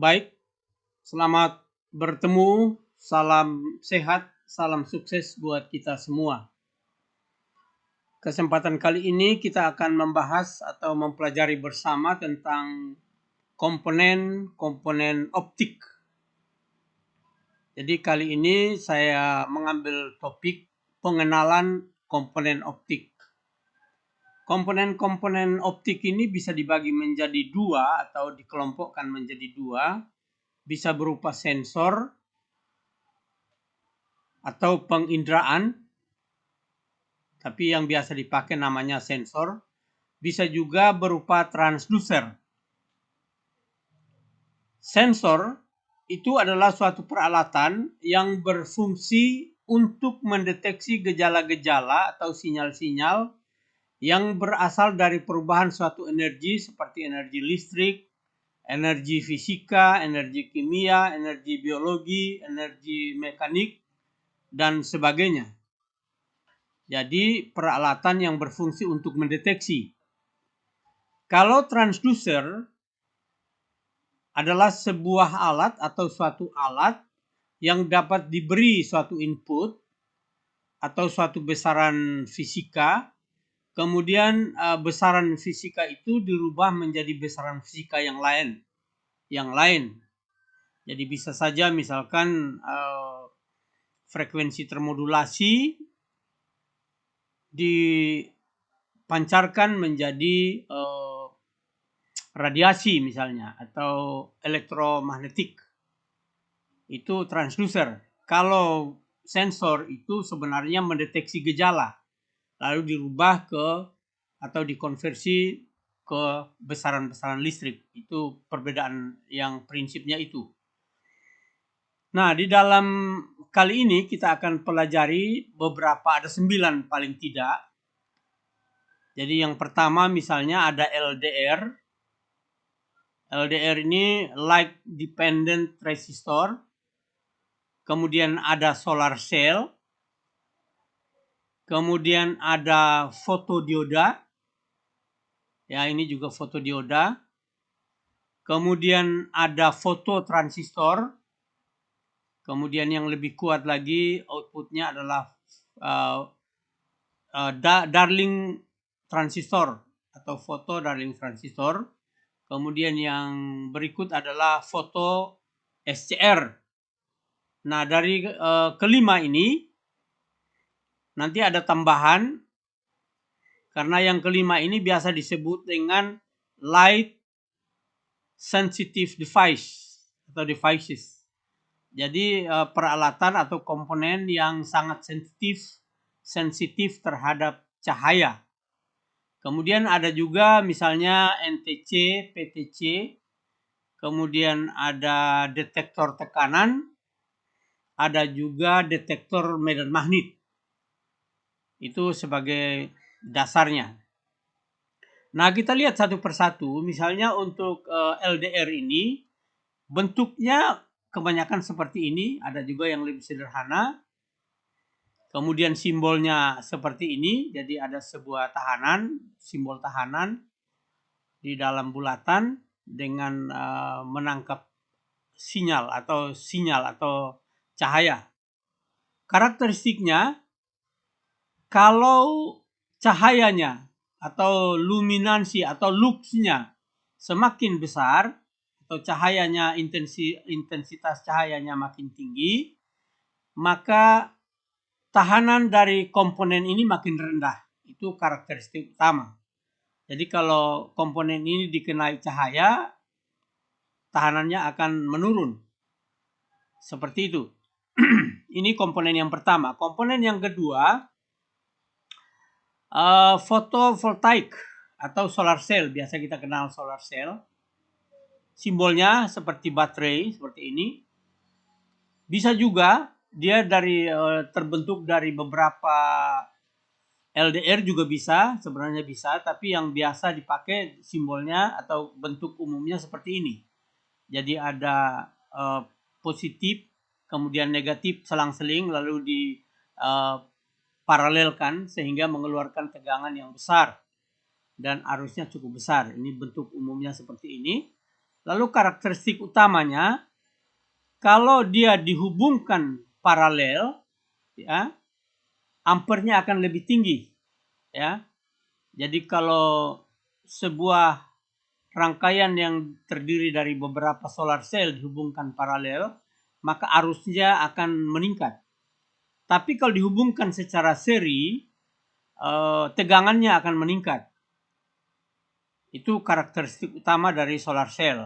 Baik, selamat bertemu. Salam sehat, salam sukses buat kita semua. Kesempatan kali ini kita akan membahas atau mempelajari bersama tentang komponen optik. Jadi kali ini saya mengambil topik pengenalan komponen optik. Komponen-komponen optik ini bisa dibagi menjadi dua atau dikelompokkan menjadi dua. Bisa berupa sensor atau penginderaan, tapi yang biasa dipakai namanya sensor. Bisa juga berupa transducer. Sensor itu adalah suatu peralatan yang berfungsi untuk mendeteksi gejala-gejala atau sinyal-sinyal yang berasal dari perubahan suatu energi seperti energi listrik, energi fisika, energi kimia, energi biologi, energi mekanik, dan sebagainya. Jadi peralatan yang berfungsi untuk mendeteksi. Kalau transducer adalah sebuah alat atau suatu alat yang dapat diberi suatu input atau suatu besaran fisika, kemudian besaran fisika itu dirubah menjadi besaran fisika yang lain. Jadi bisa saja misalkan frekuensi termodulasi dipancarkan menjadi radiasi misalnya atau elektromagnetik. Itu transducer. Kalau sensor itu sebenarnya mendeteksi gejala lalu dirubah ke atau dikonversi ke besaran-besaran listrik. Itu perbedaan yang prinsipnya itu. Nah, di dalam kali ini kita akan pelajari beberapa, ada 9 paling tidak. Jadi yang pertama misalnya ada LDR. LDR ini light dependent resistor. Kemudian ada solar cell. Kemudian ada fotodioda. Ya, ini juga fotodioda. Kemudian ada fototransistor. Kemudian yang lebih kuat lagi outputnya adalah Darling transistor atau foto Darling transistor. Kemudian yang berikut adalah foto SCR. Nah, dari kelima ini nanti ada tambahan karena yang kelima ini biasa disebut dengan light sensitive device atau devices. Jadi peralatan atau komponen yang sangat sensitif terhadap cahaya. Kemudian ada juga misalnya NTC, PTC. Kemudian ada detektor tekanan. Ada juga detektor medan magnet. Itu sebagai dasarnya. Nah, kita lihat satu persatu. Misalnya untuk LDR ini bentuknya kebanyakan seperti ini. Ada juga yang lebih sederhana. Kemudian simbolnya seperti ini. Jadi ada sebuah tahanan, simbol tahanan di dalam bulatan dengan menangkap sinyal atau cahaya. Karakteristiknya, kalau cahayanya atau luminansi atau luxnya semakin besar atau cahayanya intensitas cahayanya makin tinggi, maka tahanan dari komponen ini makin rendah. Itu karakteristik utama. Jadi kalau komponen ini dikenai cahaya, tahanannya akan menurun. Seperti itu. Ini komponen yang pertama. Komponen yang kedua, fotovoltaik atau solar cell. Biasa kita kenal solar cell. Simbolnya seperti baterai, seperti ini. Bisa juga dia terbentuk dari beberapa LDR juga bisa, sebenarnya bisa, tapi yang biasa dipakai simbolnya atau bentuk umumnya seperti ini. Jadi ada positif, kemudian negatif selang-seling, lalu diparalelkan sehingga mengeluarkan tegangan yang besar dan arusnya cukup besar. Ini bentuk umumnya seperti ini. Lalu karakteristik utamanya, kalau dia dihubungkan paralel, ya, ampernya akan lebih tinggi, ya. Jadi kalau sebuah rangkaian yang terdiri dari beberapa solar cell dihubungkan paralel, maka arusnya akan meningkat. Tapi kalau dihubungkan secara seri, tegangannya akan meningkat. Itu karakteristik utama dari solar cell.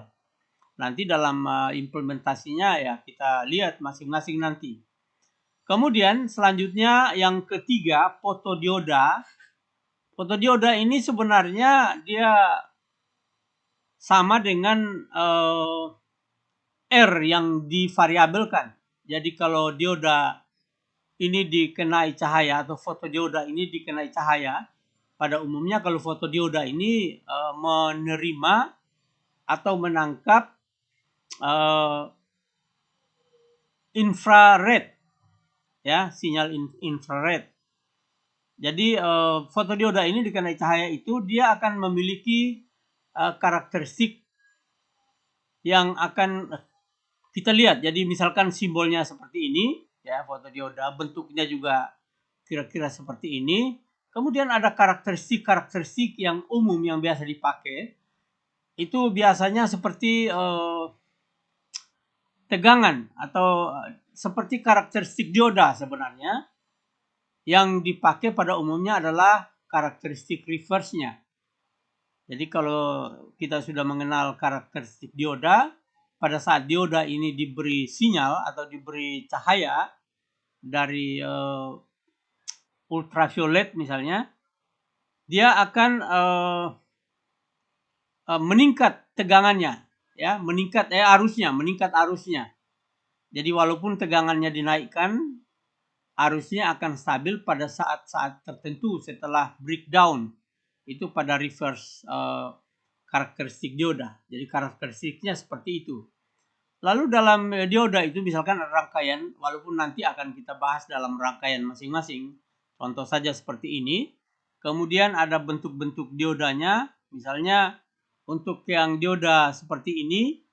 Nanti dalam implementasinya ya kita lihat masing-masing nanti. Kemudian selanjutnya yang ketiga, fotodioda. Fotodioda ini sebenarnya dia sama dengan R yang divariabelkan. Jadi kalau dioda ini dikenai cahaya atau fotodioda ini dikenai cahaya, pada umumnya kalau fotodioda ini menerima atau menangkap infrared, ya, sinyal infrared. Jadi fotodioda ini dikenai cahaya itu dia akan memiliki karakteristik yang akan kita lihat. Jadi misalkan simbolnya seperti ini, ya, fotodioda, bentuknya juga kira-kira seperti ini. Kemudian ada karakteristik yang umum yang biasa dipakai. Itu biasanya seperti tegangan atau seperti karakteristik dioda sebenarnya. Yang dipakai pada umumnya adalah karakteristik reverse-nya. Jadi kalau kita sudah mengenal karakteristik dioda, pada saat dioda ini diberi sinyal atau diberi cahaya dari ultraviolet misalnya, dia akan meningkat tegangannya, ya, meningkat arusnya. Jadi walaupun tegangannya dinaikkan, arusnya akan stabil pada saat-saat tertentu setelah breakdown. Itu pada reverse karakteristik dioda. Jadi karakteristiknya seperti itu. Lalu dalam dioda itu misalkan ada rangkaian, walaupun nanti akan kita bahas dalam rangkaian masing-masing. Contoh saja seperti ini. Kemudian ada bentuk-bentuk diodanya. Misalnya untuk yang dioda seperti ini,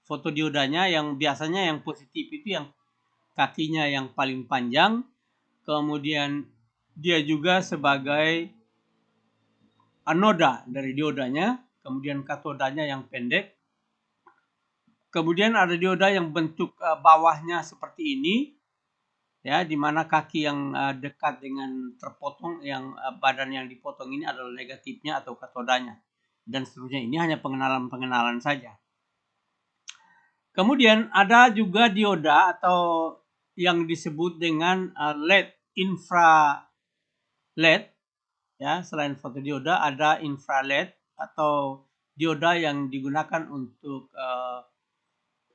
fotodiodanya yang biasanya yang positif itu yang kakinya yang paling panjang, kemudian dia juga sebagai anoda dari diodanya, kemudian katodanya yang pendek. Kemudian ada dioda yang bentuk bawahnya seperti ini, ya, di mana kaki yang dekat dengan terpotong, yang badan yang dipotong ini adalah negatifnya atau katodanya, dan seterusnya. Ini hanya pengenalan saja. Kemudian ada juga dioda atau yang disebut dengan LED, infrared, ya. Selain fotodioda ada infrared atau dioda yang digunakan untuk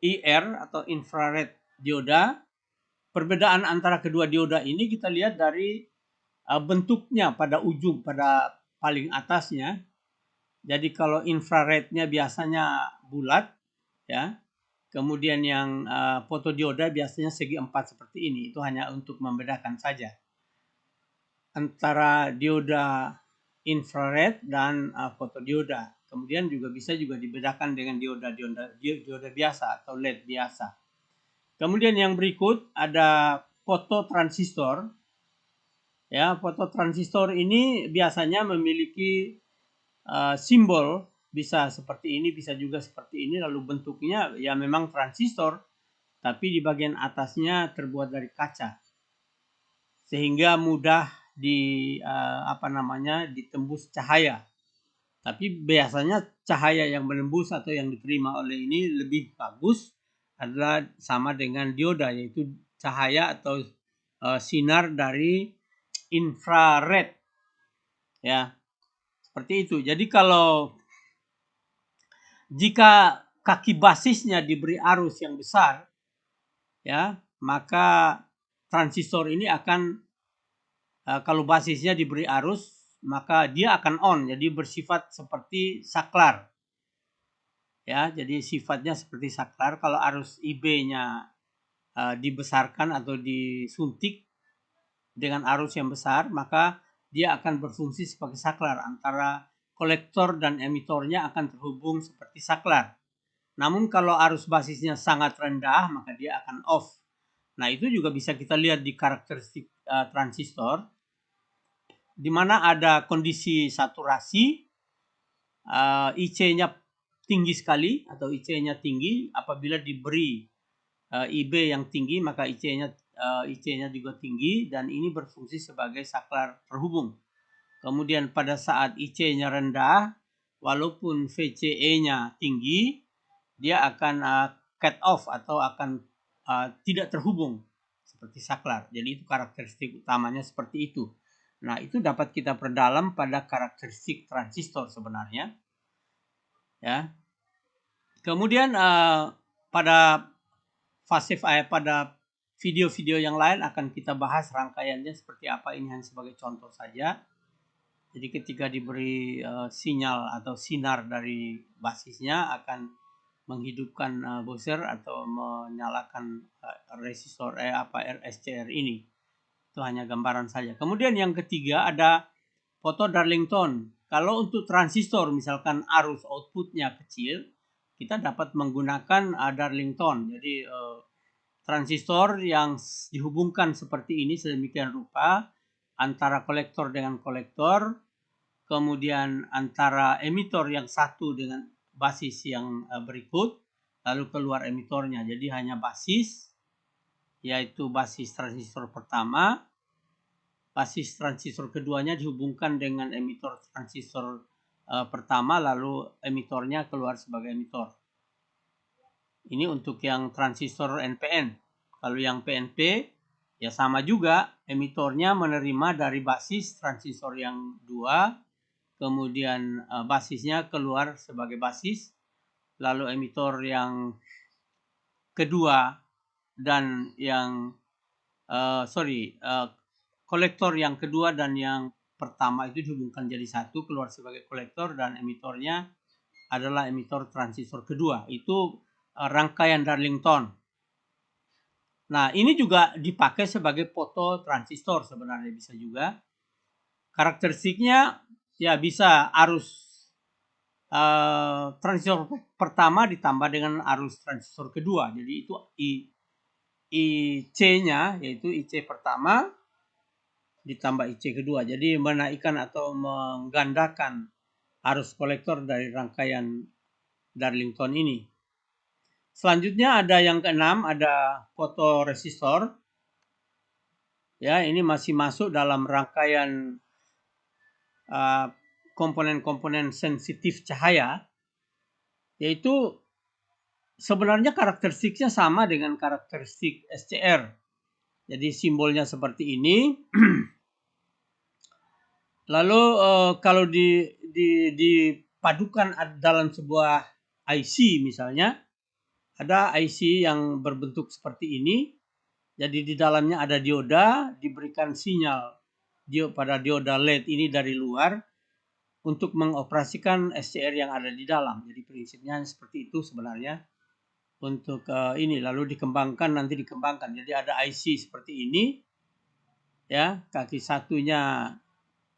IR atau infrared dioda. Perbedaan antara kedua dioda ini kita lihat dari bentuknya pada ujung, pada paling atasnya. Jadi kalau infrarednya biasanya bulat, ya. Kemudian yang fotodioda biasanya segi empat seperti ini. Itu hanya untuk membedakan saja antara dioda infrared dan fotodioda. Kemudian bisa dibedakan dengan dioda biasa atau LED biasa. Kemudian yang berikut ada fototransistor. Ya, fototransistor ini biasanya memiliki simbol, bisa seperti ini, bisa juga seperti ini. Lalu bentuknya ya memang transistor, tapi di bagian atasnya terbuat dari kaca, sehingga mudah ditembus cahaya. Tapi biasanya cahaya yang menembus atau yang diterima oleh ini lebih bagus adalah sama dengan dioda, yaitu cahaya atau sinar dari infrared, ya, seperti itu. Jadi kalau jika kaki basisnya diberi arus yang besar, ya, maka transistor ini akan kalau basisnya diberi arus, maka dia akan on, jadi bersifat seperti saklar. Ya, jadi sifatnya seperti saklar. Kalau arus IB-nya dibesarkan atau disuntik dengan arus yang besar, maka dia akan berfungsi sebagai saklar antara kolektor dan emitornya akan terhubung seperti saklar. Namun kalau arus basisnya sangat rendah, maka dia akan off. Nah, itu juga bisa kita lihat di karakteristik transistor, di mana ada kondisi saturasi, IC-nya tinggi sekali atau IC-nya tinggi. Apabila diberi IB yang tinggi, maka IC-nya juga tinggi, dan ini berfungsi sebagai saklar terhubung. Kemudian pada saat IC-nya rendah, walaupun VCE-nya tinggi, dia akan cut off atau akan tidak terhubung seperti saklar. Jadi itu karakteristik utamanya seperti itu. Nah, itu dapat kita perdalam pada karakteristik transistor sebenarnya. Ya. Kemudian pada pada video-video yang lain akan kita bahas rangkaiannya seperti apa. Ini hanya sebagai contoh saja. Jadi ketika diberi sinyal atau sinar dari basisnya akan menghidupkan buzzer atau menyalakan resistor RSCR ini. Itu hanya gambaran saja. Kemudian yang ketiga ada foto Darlington. Kalau untuk transistor misalkan arus outputnya kecil, kita dapat menggunakan Darlington. Jadi transistor yang dihubungkan seperti ini sedemikian rupa antara kolektor dengan kolektor, kemudian antara emitor yang satu dengan basis yang berikut, lalu keluar emitornya. Jadi hanya basis, yaitu basis transistor pertama. Basis transistor keduanya dihubungkan dengan emitor transistor pertama, lalu emitornya keluar sebagai emitor. Ini untuk yang transistor NPN. Kalau yang PNP, ya sama juga, emitornya menerima dari basis transistor yang dua, kemudian basisnya keluar sebagai basis, lalu emitor yang kedua dan yang kolektor yang kedua dan yang pertama itu dihubungkan jadi satu, keluar sebagai kolektor, dan emitornya adalah emitor transistor kedua. Itu rangkaian Darlington. Nah, ini juga dipakai sebagai foto transistor sebenarnya bisa juga. Karakteristiknya ya bisa arus transistor pertama ditambah dengan arus transistor kedua. Jadi itu IC-nya yaitu IC pertama ditambah IC kedua. Jadi menaikkan atau menggandakan arus kolektor dari rangkaian Darlington ini. Selanjutnya ada yang keenam, ada fotoresistor. Ya, ini masih masuk dalam rangkaian komponen-komponen sensitif cahaya, yaitu sebenarnya karakteristiknya sama dengan karakteristik SCR. Jadi simbolnya seperti ini. Lalu kalau dipadukan dalam sebuah IC misalnya, ada IC yang berbentuk seperti ini. Jadi di dalamnya ada dioda, diberikan sinyal pada dioda LED ini dari luar untuk mengoperasikan SCR yang ada di dalam. Jadi prinsipnya seperti itu sebenarnya untuk ini, lalu nanti dikembangkan. Jadi ada IC seperti ini, ya, kaki satunya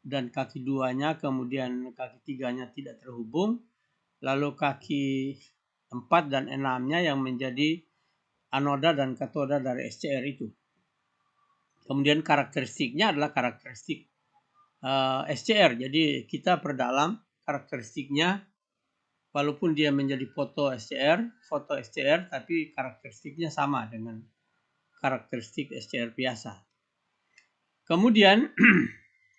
dan kaki duanya, kemudian kaki tiganya tidak terhubung, lalu kaki 4 dan 6-nya yang menjadi anoda dan katoda dari SCR itu. Kemudian karakteristiknya adalah karakteristik SCR. Jadi kita perdalam karakteristiknya, walaupun dia menjadi foto SCR, tapi karakteristiknya sama dengan karakteristik SCR biasa. Kemudian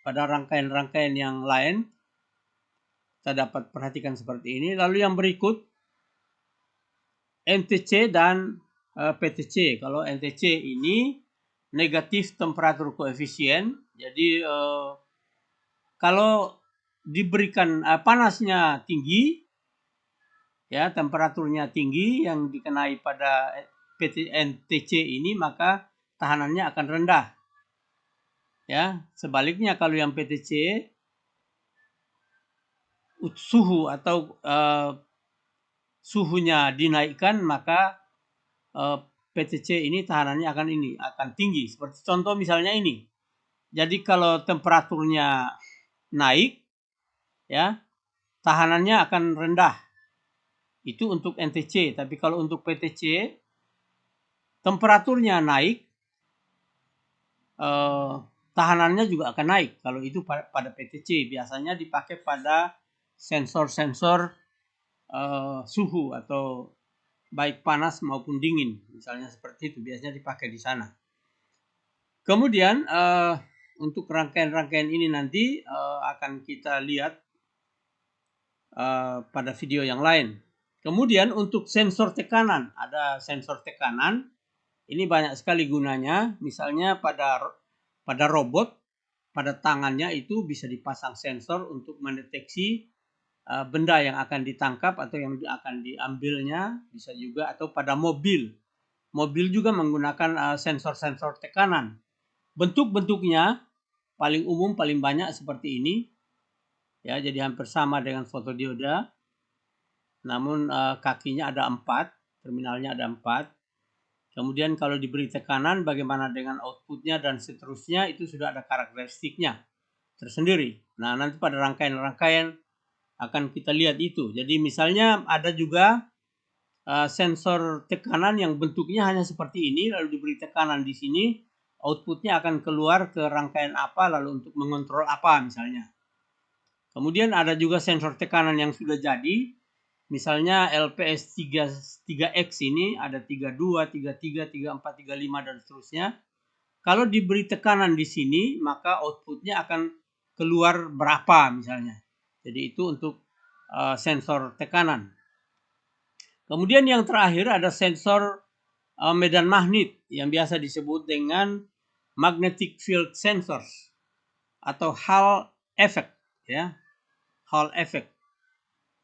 pada rangkaian-rangkaian yang lain kita dapat perhatikan seperti ini. Lalu yang berikut NTC dan PTC. Kalau NTC ini negatif temperatur koefisien. Jadi kalau diberikan panasnya tinggi, ya, temperaturnya tinggi yang dikenai pada NTC ini, maka tahanannya akan rendah. Ya, sebaliknya kalau yang PTC suhu atau suhunya dinaikkan, maka PTC ini tahanannya akan tinggi. Seperti contoh misalnya ini. Jadi kalau temperaturnya naik, ya, tahanannya akan rendah. Itu untuk NTC, tapi kalau untuk PTC temperaturnya naik, tahanannya juga akan naik. Kalau itu pada PTC biasanya dipakai pada sensor-sensor suhu atau baik panas maupun dingin, misalnya seperti itu biasanya dipakai di sana. Kemudian untuk rangkaian-rangkaian ini nanti akan kita lihat pada video yang lain. Kemudian untuk sensor tekanan, ada sensor tekanan. Ini banyak sekali gunanya. Misalnya pada robot, pada tangannya itu bisa dipasang sensor untuk mendeteksi benda yang akan ditangkap atau yang akan diambilnya, bisa juga, atau pada mobil. Mobil juga menggunakan sensor-sensor tekanan. Bentuk-bentuknya paling umum, paling banyak seperti ini. Ya, jadi hampir sama dengan fotodioda. Namun kakinya ada 4, terminalnya ada 4. Kemudian kalau diberi tekanan bagaimana dengan outputnya dan seterusnya, itu sudah ada karakteristiknya tersendiri. Nah, nanti pada rangkaian-rangkaian akan kita lihat itu. Jadi misalnya ada juga sensor tekanan yang bentuknya hanya seperti ini, lalu diberi tekanan di sini, outputnya akan keluar ke rangkaian apa, lalu untuk mengontrol apa misalnya. Kemudian ada juga sensor tekanan yang sudah jadi, misalnya LPS 3X ini ada 32, 33, 34, 35 dan seterusnya. Kalau diberi tekanan di sini, maka outputnya akan keluar berapa misalnya. Jadi itu untuk sensor tekanan. Kemudian yang terakhir ada sensor medan magnet yang biasa disebut dengan magnetic field sensors atau Hall effect, ya. Hall effect.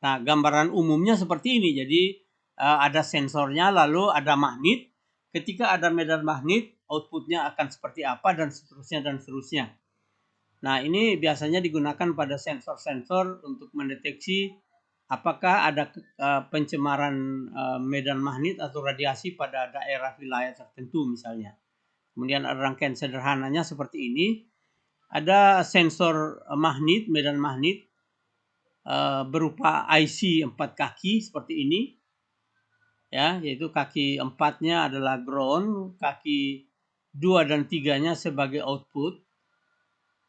Nah, gambaran umumnya seperti ini. Jadi ada sensornya, lalu ada magnet. Ketika ada medan magnet, outputnya akan seperti apa dan seterusnya dan seterusnya. Nah, ini biasanya digunakan pada sensor-sensor untuk mendeteksi apakah ada pencemaran medan magnet atau radiasi pada daerah wilayah tertentu misalnya. Kemudian ada rangkaian sederhananya seperti ini. Ada sensor magnet, medan magnet berupa IC 4 kaki seperti ini. Ya, yaitu kaki 4-nya adalah ground, kaki 2 dan 3-nya sebagai output.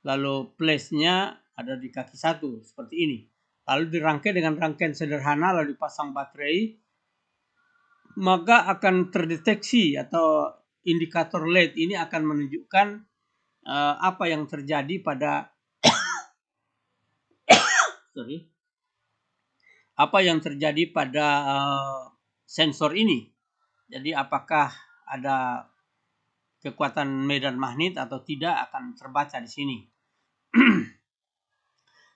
Lalu place-nya ada di kaki 1 seperti ini. Lalu dirangkai dengan rangkaian sederhana lalu dipasang baterai, maka akan terdeteksi atau indikator LED ini akan menunjukkan apa yang terjadi pada sensor ini. Jadi apakah ada kekuatan medan magnet atau tidak akan terbaca di sini.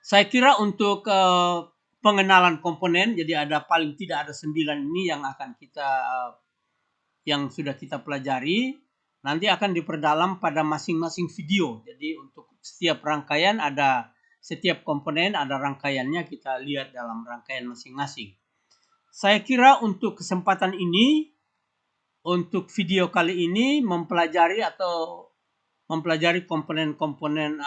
Saya kira untuk pengenalan komponen, jadi paling tidak ada 9 ini yang akan yang sudah kita pelajari. Nanti akan diperdalam pada masing-masing video. Jadi untuk setiap rangkaian setiap komponen ada rangkaiannya, kita lihat dalam rangkaian masing-masing. Saya kira untuk kesempatan ini, untuk video kali ini mempelajari komponen-komponen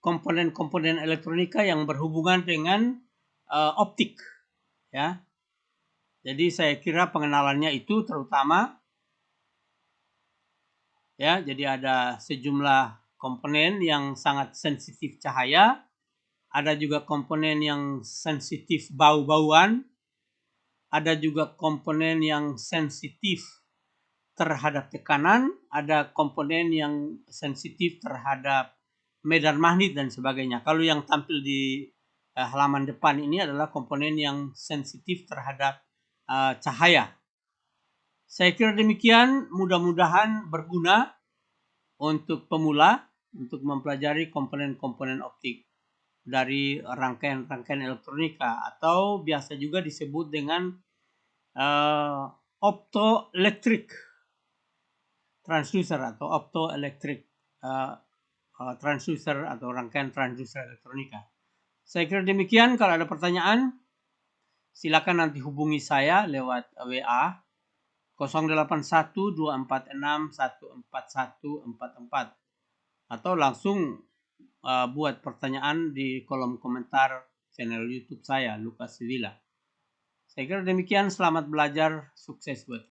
komponen-komponen elektronika yang berhubungan dengan optik, ya. Jadi saya kira pengenalannya itu terutama, ya. Jadi ada sejumlah komponen yang sangat sensitif cahaya, ada juga komponen yang sensitif bau-bauan, ada juga komponen yang sensitif terhadap tekanan, ada komponen yang sensitif terhadap medan magnet dan sebagainya. Kalau yang tampil di halaman depan ini adalah komponen yang sensitif terhadap cahaya. Saya kira demikian, mudah-mudahan berguna untuk pemula untuk mempelajari komponen-komponen optik dari rangkaian-rangkaian elektronika, atau biasa juga disebut dengan optoelectric transducer atau optoelectric transducer atau rangkaian transducer elektronika. Saya kira demikian. Kalau ada pertanyaan, silakan nanti hubungi saya lewat WA 081246144144 atau langsung buat pertanyaan di kolom komentar channel YouTube saya, Lucas Sivila. Saya kira demikian, selamat belajar, sukses buat